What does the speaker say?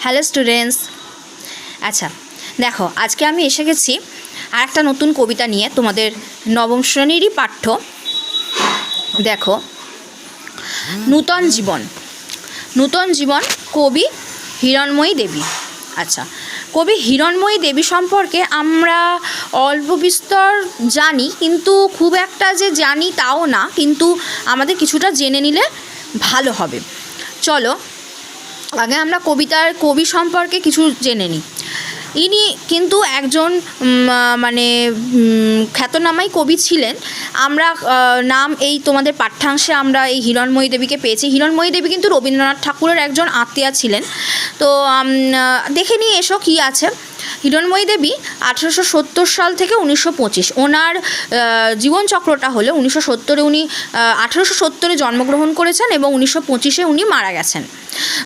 Hello students. আচ্ছা দেখো, আজকে আমি এসে গেছি আর একটা নতুন কবিতা নিয়ে, তোমাদের নবম শ্রেণীরই পাঠ্য। দেখো, নূতন জীবন। নূতন জীবন, কবি হিরণময়ী দেবী। আচ্ছা, কবি হিরণময়ী দেবী সম্পর্কে আমরা অল্প বিস্তর জানি, কিন্তু খুব একটা যে জানি তাও না, কিন্তু আমাদের কিছুটা জেনে নিলে ভালো হবে। চলো আগে আমরা কবি সম্পর্কে কিছু জেনে নিই। ইনি কিন্তু একজন খ্যাতনামাই কবি ছিলেন। আমরা নাম এই তোমাদের পাঠ্যাংশে আমরা এই হিরণময়ী দেবীকে পেয়েছি। হিরণময়ী দেবী কিন্তু রবীন্দ্রনাথ ঠাকুরের একজন আত্মীয়া ছিলেন। তো দেখে নিয়ে এসো কী আছে। হিরণময়ী দেবী 1870 সাল থেকে 1925, ওনার জীবনচক্রটা হলো 1970-এ উনি 1870-এ জন্মগ্রহণ করেছেন এবং 1925-এ উনি মারা গেছেন।